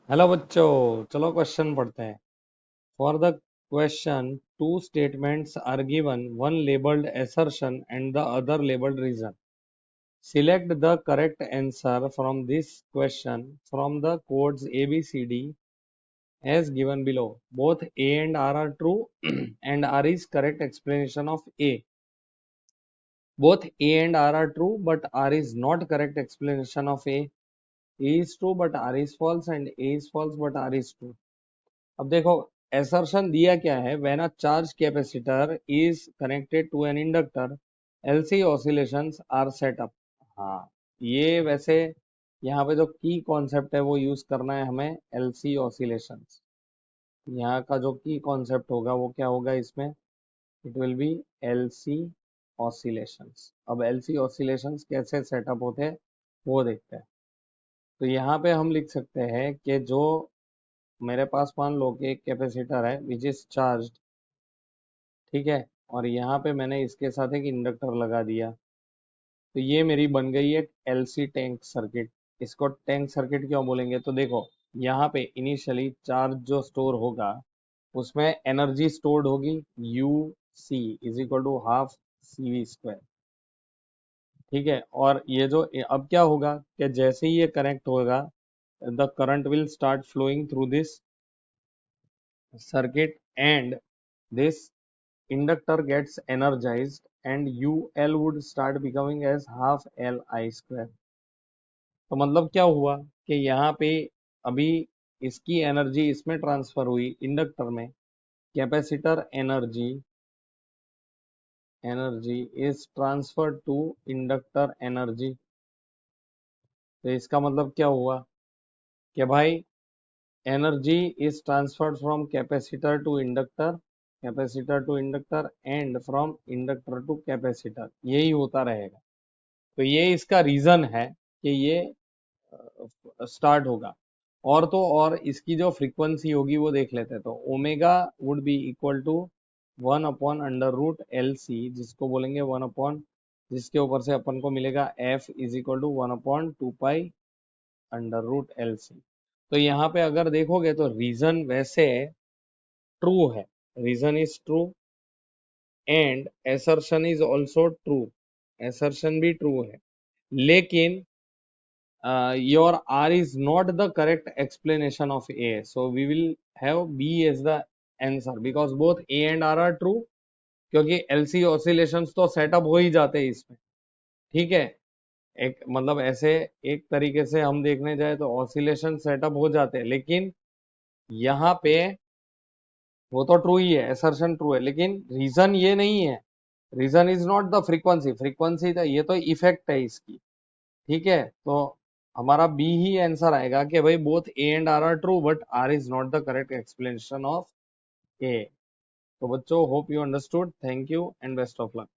Hello बच्चों, चलो question पढ़ते हैं। For the question two statements are given, one labelled assertion and the other labeled reason. Select the correct answer from this question from the codes ABCD as given below. Both A and R are true and R is correct explanation of A. Both A and R are true but R is not correct explanation of A. A is true but R is false and A is false but R is true. अब देखो, assertion दिया क्या है? When a charge capacitor is connected to an inductor, LC oscillations are set up. हाँ, ये वैसे यहाँ पे जो की कॉन्सेप्ट है वो यूज करना है हमें, एलसी ऑसिलेशंस। यहाँ का जो की कॉन्सेप्ट होगा वो क्या होगा इसमें? It will be LC oscillations. अब एलसी ऑसिलेशंस कैसे सेटअप होते हैं वो देखते हैं। तो यहाँ पे हम लिख सकते हैं कि जो मेरे पास मान लो कि एक कैपेसिटर है विच इज चार्ज, ठीक है, और यहाँ पे मैंने इसके साथ एक इंडक्टर लगा दिया, तो ये मेरी बन गई एक एलसी टैंक सर्किट। इसको टैंक सर्किट क्यों बोलेंगे? तो देखो, यहाँ पे इनिशियली चार्ज जो स्टोर होगा उसमें एनर्जी स्टोर्ड होगी, U C is equal to half C V square, ठीक है। और ये जो अब क्या होगा कि जैसे ही ये कनेक्ट होगा, the current will start flowing through this circuit and this inductor gets energized and UL would start becoming as half LI square। तो मतलब क्या हुआ कि यहाँ पे अभी इसकी एनर्जी इसमें ट्रांसफर हुई इंडक्टर में, capacitor energy energy is transfer to inductor energy. तो इसका मतलब क्या हुआ कि भाई energy is transferred from capacitor to inductor and from inductor to capacitor, यही होता रहेगा। तो ये इसका रीजन है कि ये स्टार्ट होगा। और तो और इसकी जो फ्रीक्वेंसी होगी वो देख लेते हैं। तो omega would be equal to 1/√LC, जिसको बोलेंगे 1 जिसके ऊपर से अपन को मिलेगा F is equal to 1/2π√LC। तो यहाँ पे अगर देखोगे तो रीजन वैसे ट्रू है, reason is true and assertion is also true, assertion भी ट्रू है, लेकिन your R is not the correct explanation of A, so we will have B as the answer because both A and R are true, क्योंकि LC oscillations तो setup हो ही जाते हैं इसमें, ठीक है। एक मतलब ऐसे एक तरीके से हम देखने जाए तो ऑसिलेशन सेटअप हो जाते हैं, लेकिन यहाँ पे वो तो ट्रू ही है, असर्शन ट्रू है, लेकिन रीजन ये नहीं है। Reason is not the frequency, frequency तो ये तो इफेक्ट है इसकी, ठीक है। तो हमारा बी ही आंसर आएगा कि भाई both A and R true but R is not the correct explanation of A. तो बच्चों, hope you understood, thank you and best of luck.